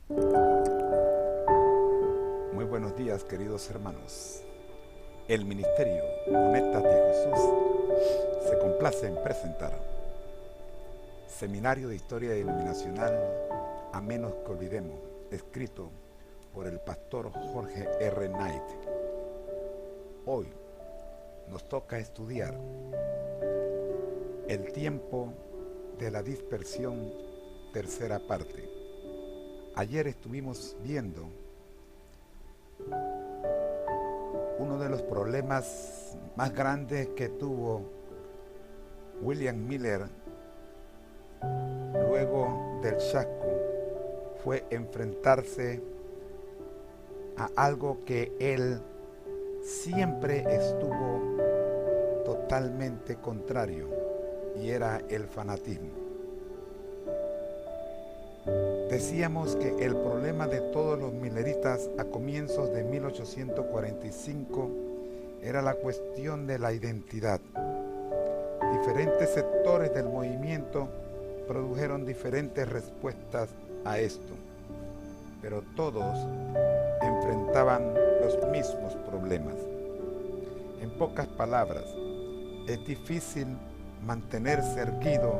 Muy buenos días, queridos hermanos. El Ministerio Conéctate a Jesús se complace en presentar Seminario de Historia Denominacional a menos que olvidemos, escrito por el pastor Jorge R. Knight. Hoy nos toca estudiar el tiempo de la dispersión, tercera parte. Ayer estuvimos viendo uno de los problemas más grandes que tuvo William Miller luego del chasco fue enfrentarse a algo que él siempre estuvo totalmente contrario, y era el fanatismo. Decíamos que el problema de todos los mileristas a comienzos de 1845 era la cuestión de la identidad. Diferentes sectores del movimiento produjeron diferentes respuestas a esto, pero todos enfrentaban los mismos problemas. En pocas palabras, es difícil mantenerse erguido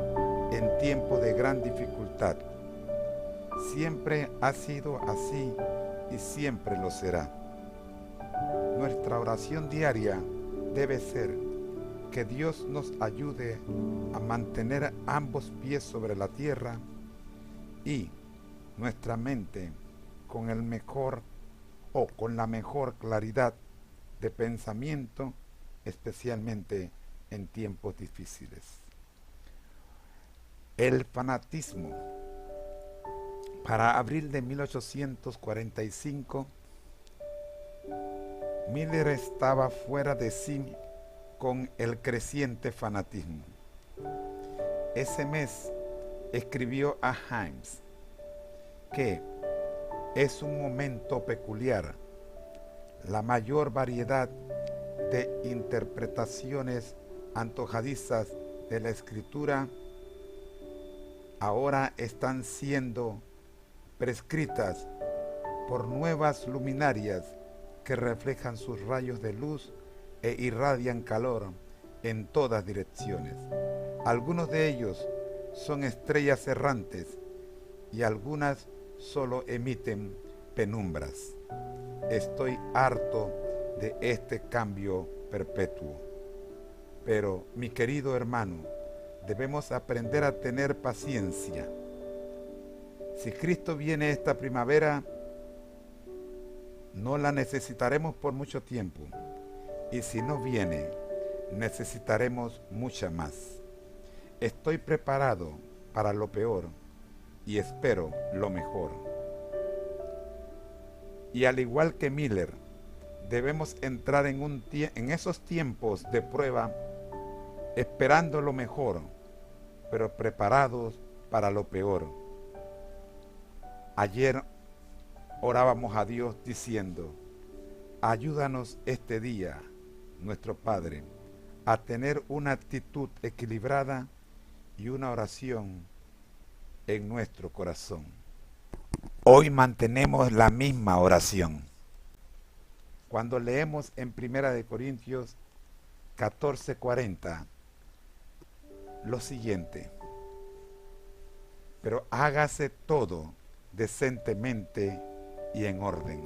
en tiempos de gran dificultad. Siempre ha sido así y siempre lo será. Nuestra oración diaria debe ser que Dios nos ayude a mantener ambos pies sobre la tierra y nuestra mente con el mejor o con la mejor claridad de pensamiento, especialmente en tiempos difíciles. El fanatismo. Para abril de 1845, Miller estaba fuera de sí con el creciente fanatismo. Ese mes escribió a Himes que es un momento peculiar. La mayor variedad de interpretaciones antojadizas de la escritura ahora están siendo prescritas por nuevas luminarias que reflejan sus rayos de luz e irradian calor en todas direcciones. Algunos de ellos son estrellas errantes y algunas solo emiten penumbras. Estoy harto de este cambio perpetuo. Pero, mi querido hermano, debemos aprender a tener paciencia. Si Cristo viene esta primavera, no la necesitaremos por mucho tiempo. Y si no viene, necesitaremos mucha más. Estoy preparado para lo peor y espero lo mejor. Y al igual que Miller, debemos entrar en esos tiempos de prueba esperando lo mejor, pero preparados para lo peor. Ayer orábamos a Dios diciendo: ayúdanos este día, nuestro Padre, a tener una actitud equilibrada y una oración en nuestro corazón. Hoy mantenemos la misma oración. Cuando leemos en 1 Corintios 14:40 lo siguiente: pero hágase todo decentemente y en orden.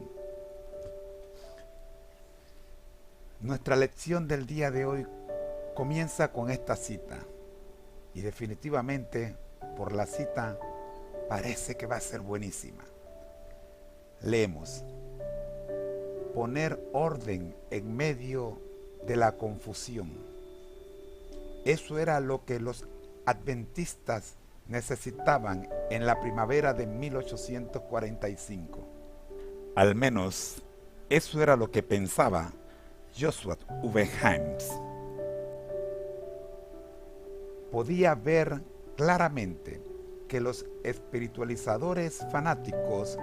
Nuestra lección del día de hoy comienza con esta cita, y definitivamente por la cita parece que va a ser buenísima. Leemos: poner orden en medio de la confusión. Eso era lo que los adventistas necesitaban en la primavera de 1845. Al menos eso era lo que pensaba Joshua V. Himes. Podía ver claramente que los espiritualizadores fanáticos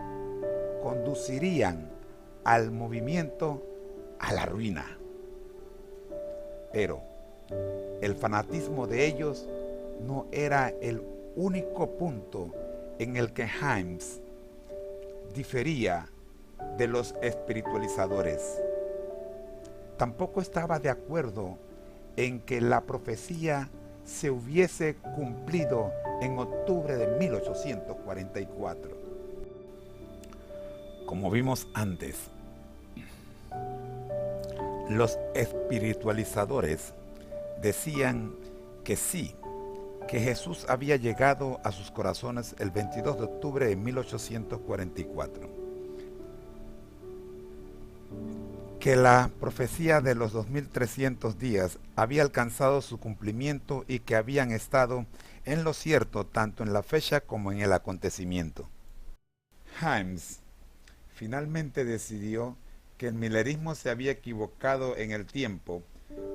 conducirían al movimiento a la ruina. Pero el fanatismo de ellos no era el único punto en el que Himes difería de los espiritualizadores. Tampoco estaba de acuerdo en que la profecía se hubiese cumplido en octubre de 1844. Como vimos antes, los espiritualizadores decían que sí, que Jesús había llegado a sus corazones el 22 de octubre de 1844, que la profecía de los 2300 días había alcanzado su cumplimiento y que habían estado en lo cierto tanto en la fecha como en el acontecimiento. Himes finalmente decidió que el millerismo se había equivocado en el tiempo,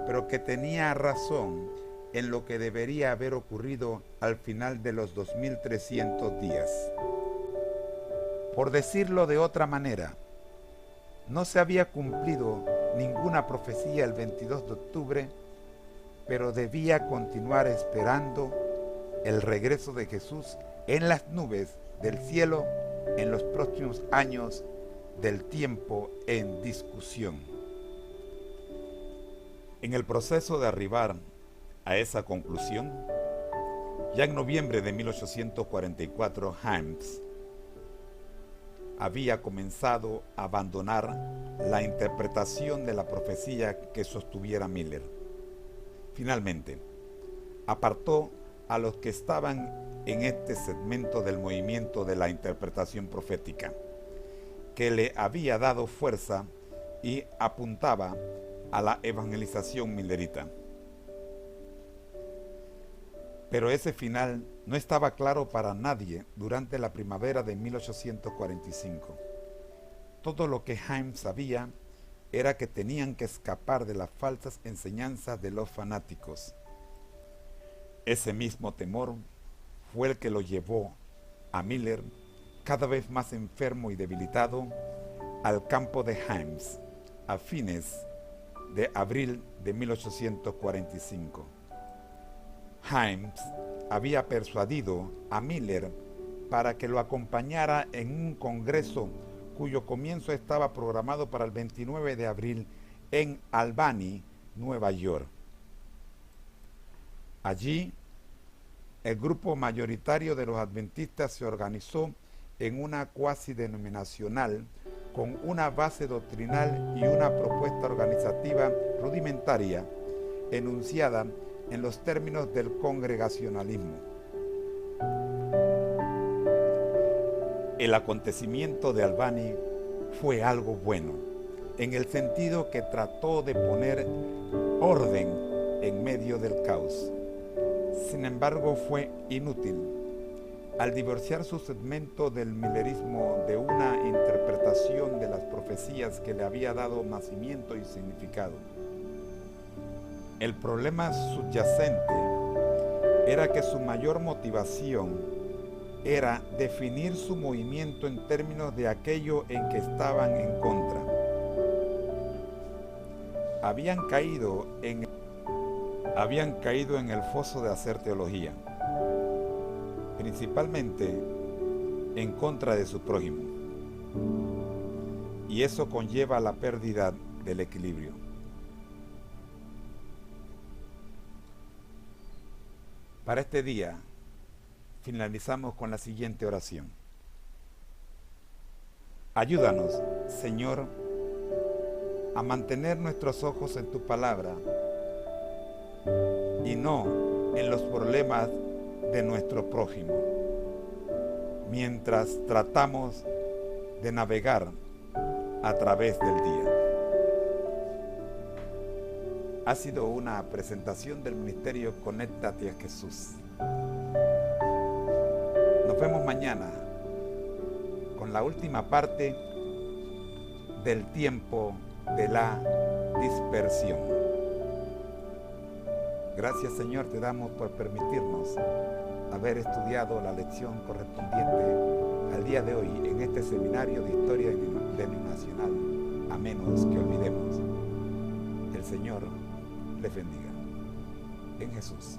pero que tenía razón en lo que debería haber ocurrido al final de los 2300 días. Por decirlo de otra manera, no se había cumplido ninguna profecía el 22 de octubre, pero debía continuar esperando el regreso de Jesús en las nubes del cielo en los próximos años del tiempo en discusión. En el proceso de arribar a esa conclusión, ya en noviembre de 1844, Himes había comenzado a abandonar la interpretación de la profecía que sostuviera Miller. Finalmente, apartó a los que estaban en este segmento del movimiento de la interpretación profética, que le había dado fuerza y apuntaba a la evangelización millerita. Pero ese final no estaba claro para nadie durante la primavera de 1845. Todo lo que Himes sabía era que tenían que escapar de las falsas enseñanzas de los fanáticos. Ese mismo temor fue el que lo llevó a Miller, cada vez más enfermo y debilitado, al campo de Himes a fines de abril de 1845. Himes había persuadido a Miller para que lo acompañara en un congreso cuyo comienzo estaba programado para el 29 de abril en Albany, Nueva York. Allí, el grupo mayoritario de los adventistas se organizó en una cuasi denominacional con una base doctrinal y una propuesta organizativa rudimentaria enunciada en los términos del congregacionalismo. El acontecimiento de Albany fue algo bueno, en el sentido que trató de poner orden en medio del caos. Sin embargo, fue inútil. Al divorciar su segmento del millerismo de una interpretación de las profecías que le había dado nacimiento y significado. El problema subyacente era que su mayor motivación era definir su movimiento en términos de aquello en que estaban en contra. Habían caído en el foso de hacer teología, principalmente en contra de su prójimo, y eso conlleva la pérdida del equilibrio. Para este día, finalizamos con la siguiente oración. Ayúdanos, Señor, a mantener nuestros ojos en tu palabra y no en los problemas de nuestro prójimo, mientras tratamos de navegar a través del día. Ha sido una presentación del Ministerio Conéctate a Jesús. Nos vemos mañana con la última parte del tiempo de la dispersión. Gracias, Señor, te damos por permitirnos haber estudiado la lección correspondiente al día de hoy en este seminario de historia denominacional, a menos que olvidemos. El Señor les bendiga. En Jesús.